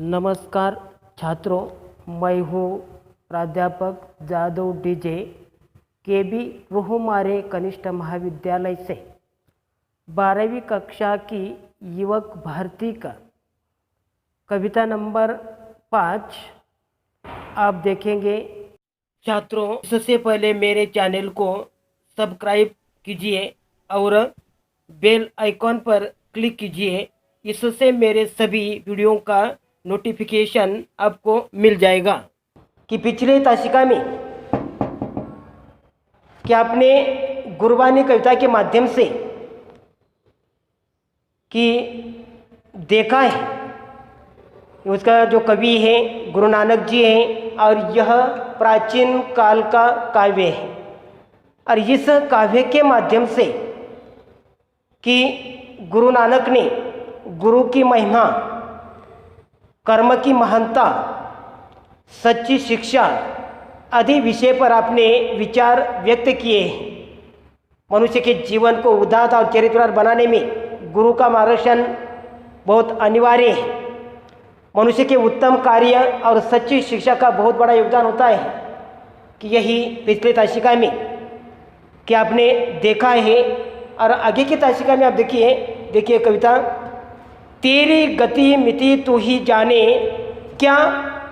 नमस्कार छात्रों, मैं हूँ प्राध्यापक जादव डीजे केबी रुहुमारे कनिष्ठ महाविद्यालय से 12वीं कक्षा की युवक भर्ती का कविता नंबर 5 आप देखेंगे। छात्रों, इससे पहले मेरे चैनल को सब्सक्राइब कीजिए और बेल आइकॉन पर क्लिक कीजिए। इससे मेरे सभी वीडियो का नोटिफिकेशन आपको मिल जाएगा। कि पिछले ताशिका में क्या आपने गुरबानी कविता के माध्यम से कि देखा है, उसका जो कवि है गुरु नानक जी हैं और यह प्राचीन काल का काव्य है। और इस काव्य के माध्यम से कि गुरु नानक ने गुरु की महिमा, कर्म की महानता, सच्ची शिक्षा आदि विषय पर अपने विचार व्यक्त किए हैं। मनुष्य के जीवन को उदात्त और चरित्रवान बनाने में गुरु का मार्गदर्शन बहुत अनिवार्य है। मनुष्य के उत्तम कार्य और सच्ची शिक्षा का बहुत बड़ा योगदान होता है। कि यही पिछले ताशिका में कि आपने देखा है और आगे की ताशिका में आप देखिए कविता। तेरी गति मिति तू ही जाने, क्या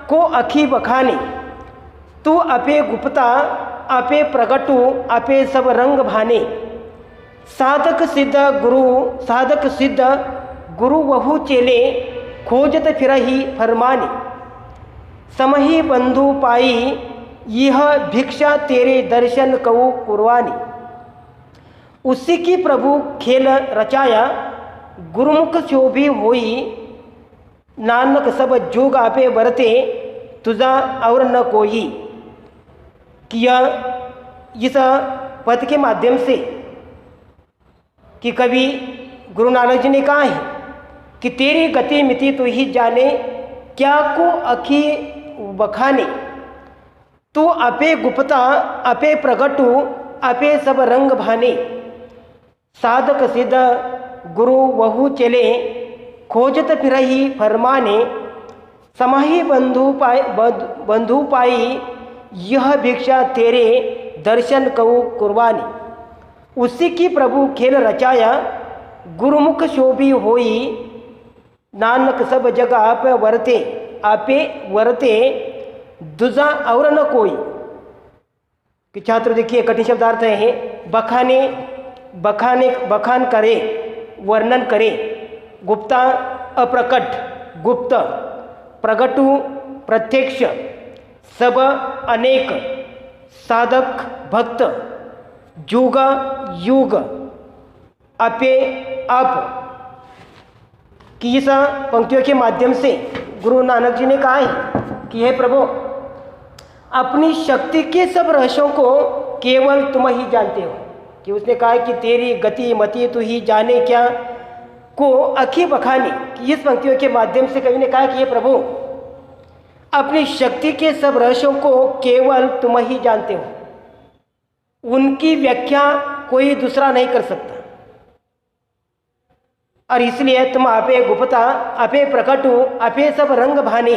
को अखी बखाने, तू अपे गुप्ता अपे प्रगटू अपे सब रंग भाने। साधक सिद्ध गुरु वहु चेले, खोजत फिरही फरमाने। समही बंधु पाई यह भिक्षा तेरे दर्शन कऊ कुर्बानी। उसी की प्रभु खेल रचाया, गुरुमुख शोभी होई। नानक सब जोग आपे बरते, तुझा और न कोई। किया इस पद के माध्यम से कि कवि गुरु नानक जी ने कहा है कि तेरी गति मिति तू ही जाने, क्या को अखी बखाने, तू अपे गुप्ता अपे प्रगटू अपे सब रंग भाने। साधक सिद्ध गुरु वहु चले, खोजत फिरही फरमाने। समाही बंधु पाई यह भिक्षा तेरे दर्शन कऊ कुर्बानी। उसी की प्रभु खेल रचाया, गुरुमुख शोभी होई। नानक सब जग आप वरते दुजा और न कोई। कि छात्र देखिए कठिन शब्दार्थ है। बखान करे, वर्णन करे। गुप्ता अप्रकट गुप्त, प्रगटु प्रत्यक्ष, सब अनेक, साधक भक्त, जुग युग, अपे अप। कि इस पंक्तियों के माध्यम से गुरु नानक जी ने कहा है कि हे प्रभु, अपनी शक्ति के सब रहस्यों को केवल तुम ही जानते हो। कि उसने कहा है कि तेरी गति मति तू ही जाने, क्या को अखी बखानी। कि इस पंक्तियों के माध्यम से कवि ने कहा कि ये प्रभु, अपनी शक्ति के सब रहस्यों को केवल तुम ही जानते हो, उनकी व्याख्या कोई दूसरा नहीं कर सकता। और इसलिए तुम अपे गुप्ता अपे प्रकटू अपे सब रंग भाने।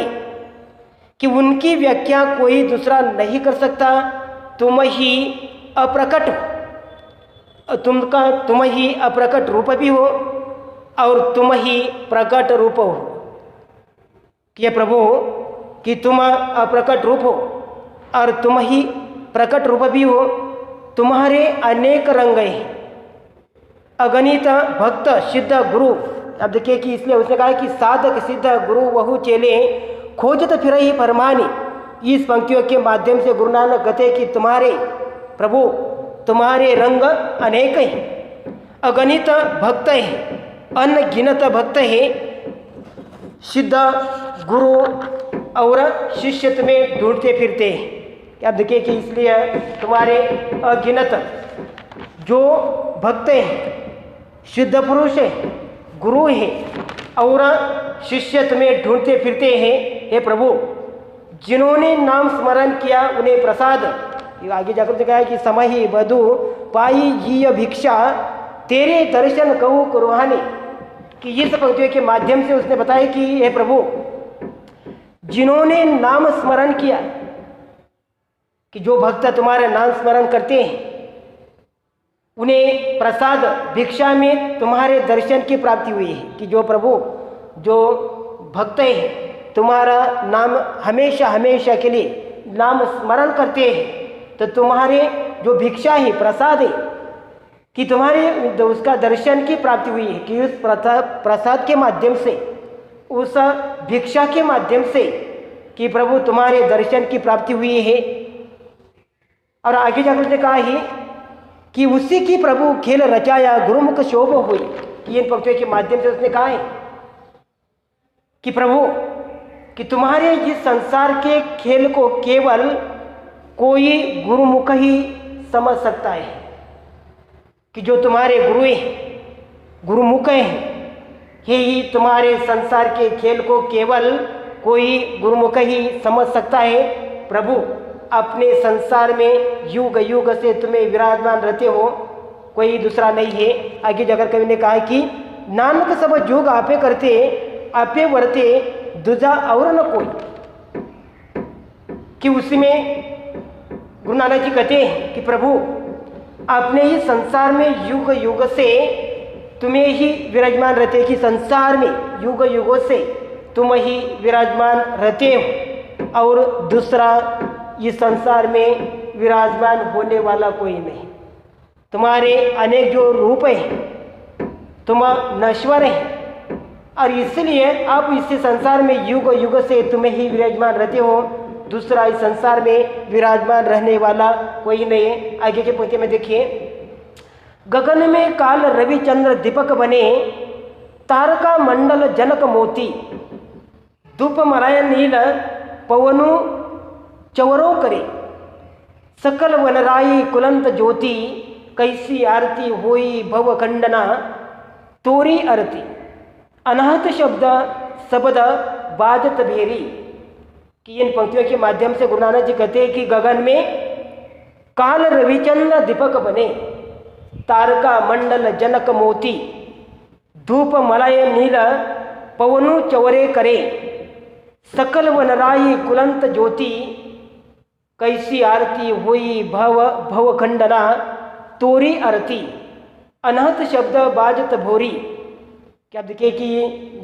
कि उनकी व्याख्या कोई दूसरा नहीं कर सकता। तुम ही अप्रकट, तुम ही अप्रकट रूप भी हो और तुम ही प्रकट रूप हो। कि ये प्रभु, कि तुम अप्रकट रूप हो और तुम ही प्रकट रूप भी हो। तुम्हारे अनेक रंग हैं, अगणित भक्त सिद्ध गुरु। अब देखिए कि इसलिए उसने कहा कि साधक सिद्ध गुरु वहु चेले, खोजत फिरही फरमानी। इस पंक्तियों के माध्यम से गुरु नानक कहते कि तुम्हारे प्रभु, तुम्हारे रंग अनेक हैं, अगणित भक्त हैं, अनगिनत भक्त हैं, सिद्ध गुरु और शिष्य में ढूंढते फिरते हैं। आप देखिए कि इसलिए तुम्हारे अगिनत जो भक्त हैं, सिद्ध पुरुष हैं, गुरु हैं और शिष्य में ढूंढते फिरते हैं। हे प्रभु, जिन्होंने नाम स्मरण किया उन्हें प्रसाद। आगे जाकर देखा है कि समही बधु पाई ये भिक्षा तेरे दर्शन कहू कुर्बानी। कि इस पंक्तियों के माध्यम से उसने बताया कि हे प्रभु, जिन्होंने नाम स्मरण किया, कि जो भक्त तुम्हारे नाम स्मरण करते हैं उन्हें प्रसाद भिक्षा में तुम्हारे दर्शन की प्राप्ति हुई है। कि जो प्रभु, जो भक्त हैं तुम्हारा नाम हमेशा हमेशा के लिए नाम स्मरण करते हैं, तो तुम्हारे जो भिक्षा है, प्रसाद है, कि तुम्हारे उसका दर्शन की प्राप्ति हुई है। कि उस प्रसाद के माध्यम से, उस भिक्षा के माध्यम से कि प्रभु तुम्हारे दर्शन की प्राप्ति हुई है। और आगे जाकर उसने कहा है कि उसी की प्रभु खेल रचाया गुरुमुख शोभ हुई। कि इन पंक्तियों के माध्यम से उसने कहा है कि प्रभु, कि तुम्हारे इस संसार के खेल को केवल कोई गुरुमुख ही समझ सकता है। कि जो तुम्हारे गुरु हैं, गुरुमुख हैं, ही तुम्हारे संसार के खेल को केवल कोई गुरुमुख ही समझ सकता है। प्रभु, अपने संसार में युग युग से तुम्हें विराजमान रहते हो, कोई दूसरा नहीं है। आगे जाकर कवि ने कहा कि नानक सब जोग आपे करते, आपे वर्ते, दूजा और न कोई। कि उसमें गुरु नानक जी कहते हैं कि प्रभु, अपने ही संसार में युग युग से तुम्हें ही विराजमान रहते, कि संसार में युग युगों से तुम ही विराजमान रहते हो और दूसरा इस संसार में विराजमान होने वाला कोई नहीं। तुम्हारे अनेक जो रूप हैं तुम नश्वर हैं, और इसलिए आप इस संसार में युग युग से तुम्हें ही विराजमान रहते हो, दूसरा इस संसार में विराजमान रहने वाला कोई नहीं है। आगे के पंक्ति में देखिए, गगन में काल रवि चंद्र दीपक बने, तारका मंडल जनक मोती, धूप मराय नील पवनु चवरो करे, सकल वनराई कुलंत ज्योति, कैसी आरती होई भव खंडना तोरी आरती, अनाहत शब्द शब्द बाजत भेरी। कि इन पंक्तियों के माध्यम से गुरु नानक जी कहते हैं कि गगन में काल रविचंद्र दीपक बने, तारका मंडल जनक मोती, धूप मलय नील पवनु चवरे करे, सकल वनराई कुलंत ज्योति, कैसी आरती हुई भव भव खंडना तोरी आरती, अनहत शब्द बाजत भोरी। क्या देखिए कि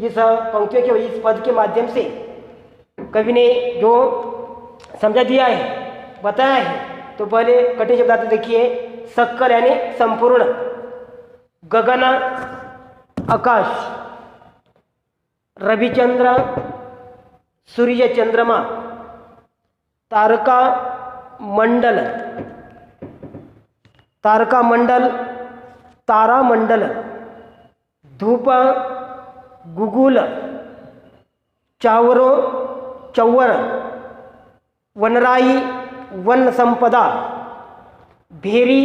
इस पंक्तियों के इस पद के माध्यम से कवि ने जो समझा दिया है, बताया है। तो पहले कठिन शब्दार्थ देखिए, सकल यानी संपूर्ण, गगन आकाश, रविचंद्र सूर्य चंद्रमा, तारका मंडल, तारका मंडल, तारा मंडल, धूप गुगुल, चावरो चौवर, वनराई वन संपदा, भेरी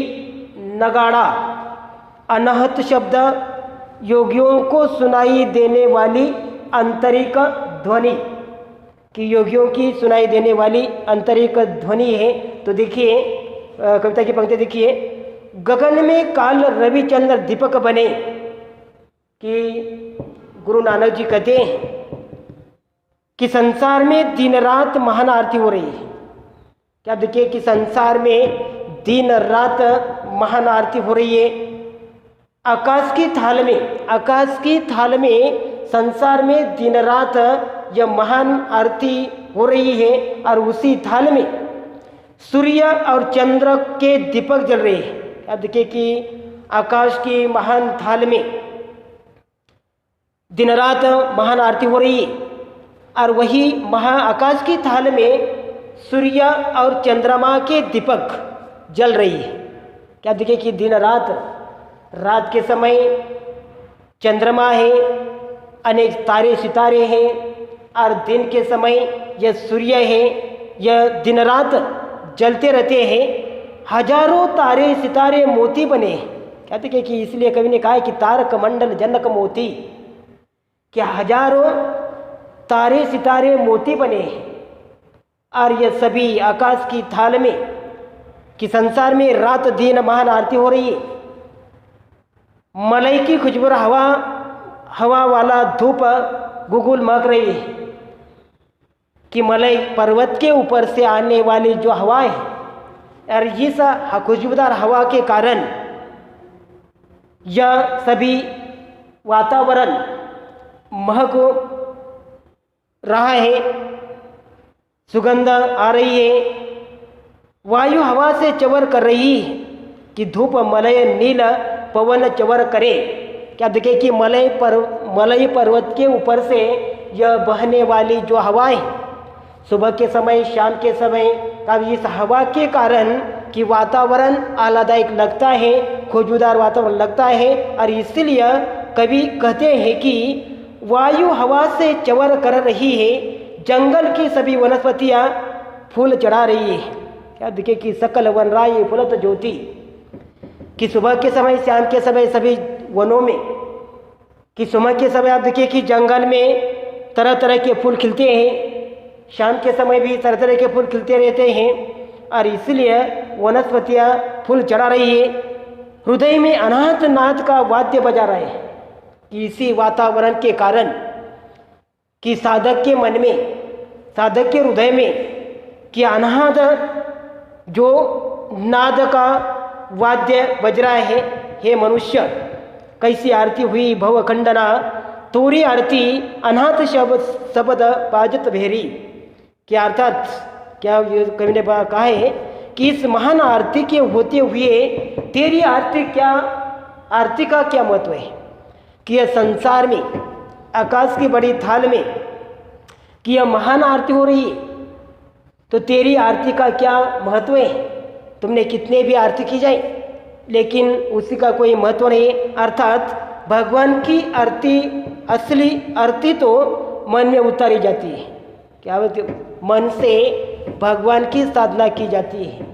नगाड़ा, अनहत शब्द योगियों को सुनाई देने वाली आंतरिक ध्वनि। कि योगियों की सुनाई देने वाली आंतरिक ध्वनि है। तो देखिए कविता की पंक्ति देखिए, गगन में काल रविचंद्र दीपक बने। कि गुरु नानक जी कहते हैं कि संसार में दिन रात महान आरती हो रही है। क्या देखिए कि संसार में दिन रात महान आरती हो रही है। आकाश की थाल में, आकाश की थाल में संसार में दिन रात यह महान आरती हो रही है, और उसी थाल में सूर्य और चंद्र के दीपक जल रहे हैं। क्या देखिए कि आकाश की महान थाल में दिन रात महान आरती हो रही है, और वही आकाश की थाल में सूर्य और चंद्रमा के दीपक जल रही है। क्या देखिए कि दिन रात, रात के समय चंद्रमा है, अनेक तारे सितारे हैं, और दिन के समय यह सूर्य है, यह दिन रात जलते रहते हैं। हजारों तारे सितारे मोती बने। क्या देखिए कि इसलिए कवि ने कहा है कि तारक मंडल जनक मोती, कि हजारों तारे सितारे मोती बने हैं, और यह सभी आकाश की थाल में, कि संसार में रात दिन महान आरती हो रही है। मलई की खुशबू हवा वाला धूप गुगुल महक रही है। कि मलय पर्वत के ऊपर से आने वाली जो हवा है, और इस खुशबूदार हवा के कारण यह सभी वातावरण महक रहा है, सुगंध आ रही है, वायु हवा से चवर कर रही है कि धूप मलय नील पवन चवर करे। क्या देखे कि मलय पर्वत के ऊपर से यह बहने वाली जो हवाएं सुबह के समय शाम के समय का इस हवा के कारण कि वातावरण आह्लाददायक लगता है, खुशबूदार वातावरण लगता है। और इसलिए कवि कहते हैं कि वायु हवा से चवर कर रही है, जंगल की सभी वनस्पतियाँ फूल चढ़ा रही है। क्या देखे कि सकल वनराय फुलत ज्योति, कि सुबह के समय शाम के समय सभी वनों में, कि सुबह के समय आप देखिए कि जंगल में तरह तरह के फूल खिलते हैं, शाम के समय भी तरह तरह के फूल खिलते रहते हैं, और इसलिए वनस्पतियाँ फूल चढ़ा रही है। हृदय में अनाहत नाद का वाद्य बजा रहे हैं कि इसी वातावरण के कारण कि साधक के मन में, साधक के हृदय में कि अनाहत जो नाद का वाद्य बज रहा है। हे मनुष्य, कैसी आरती हुई भवखंडना, तोरी आरती अनाथ शब्द बाजत भेरी। क्या अर्थात क्या कवि ने कहा है कि इस महान आरती के होते हुए तेरी आरती का क्या महत्व है, कि यह संसार में आकाश की बड़ी थाल में कि यह महान आरती हो रही है, तो तेरी आरती का क्या महत्व है। तुमने कितने भी आरती की जाए लेकिन उसी का कोई महत्व नहीं। अर्थात भगवान की आरती, असली आरती तो मन में उतारी जाती है। क्या बोलते, मन से भगवान की साधना की जाती है,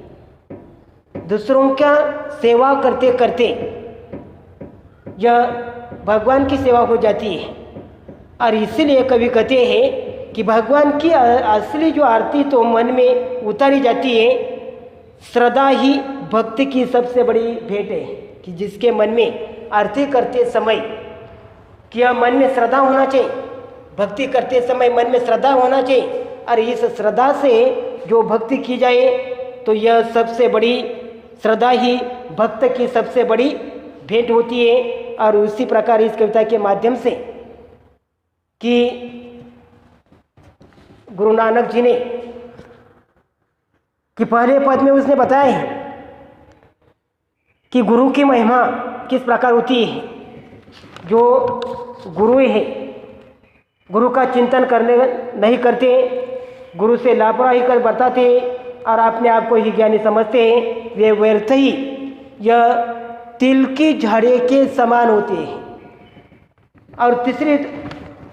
दूसरों का सेवा करते करते यह भगवान की सेवा हो जाती है। और इसीलिए कवि कहते हैं कि भगवान की असली जो आरती तो मन में उतारी जाती है। श्रद्धा ही भक्ति की सबसे बड़ी भेंट है, कि जिसके मन में आरती करते समय क्या मन में श्रद्धा होना चाहिए, भक्ति करते समय मन में श्रद्धा होना चाहिए। और इस श्रद्धा से जो भक्ति की जाए तो यह सबसे बड़ी श्रद्धा ही भक्त की सबसे बड़ी भेंट होती है। और उसी प्रकार इस कविता के माध्यम से कि गुरु नानक जी ने कि पहले पद में उसने बताया है कि गुरु की महिमा किस प्रकार होती है। जो गुरु है, गुरु का चिंतन करने नहीं करते, गुरु से लापरवाही कर बरताते और अपने आप को ही ज्ञानी समझते हैं, वे व्यर्थ ही यह तिल की झाड़ी के समान होते हैं। और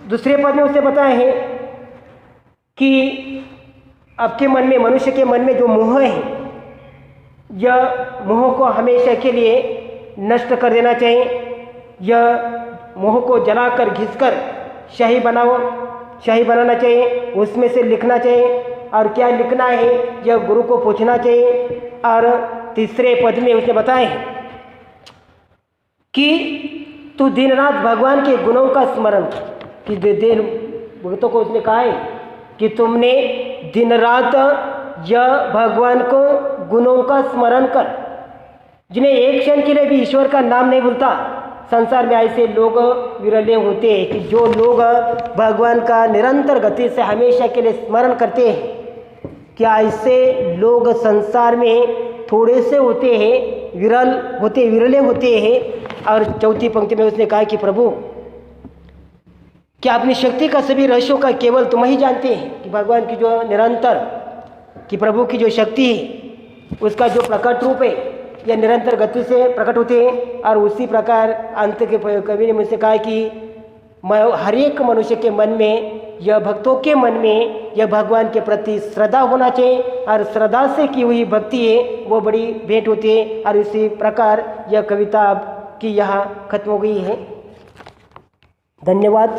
दूसरे पद में उसे बताया है कि आपके मन में, मनुष्य के मन में जो मोह है, यह मोह को हमेशा के लिए नष्ट कर देना चाहिए। यह मोह को जलाकर घिसकर शाही बनाना चाहिए, उसमें से लिखना चाहिए। और क्या लिखना है यह गुरु को पूछना चाहिए। और तीसरे पद में उसने बताया है कि तू दिन रात भगवान के गुणों का स्मरण, कि दिन भक्तों को उसने कहा है कि तुमने दिन रात यह भगवान को गुणों का स्मरण कर, जिन्हें एक क्षण के लिए भी ईश्वर का नाम नहीं भूलता। संसार में ऐसे लोग विरले होते हैं कि जो लोग भगवान का निरंतर गति से हमेशा के लिए स्मरण करते हैं। क्या ऐसे लोग संसार में थोड़े से होते हैं, विरले होते हैं। और चौथी पंक्ति में उसने कहा कि प्रभु, क्या अपनी शक्ति का सभी रहस्यों का केवल तुम ही जानते हैं, कि भगवान की जो निरंतर, कि प्रभु की जो शक्ति है उसका जो प्रकट रूप है यह निरंतर गति से प्रकट होते हैं। और उसी प्रकार अंत के कवि ने मुझसे कहा कि हर एक मनुष्य के मन में, यह भक्तों के मन में यह भगवान के प्रति श्रद्धा होना चाहिए। और श्रद्धा से की हुई भक्ति है वो बड़ी भेंट होती है। और इसी प्रकार यह कविता की यहाँ खत्म हो गई है। धन्यवाद।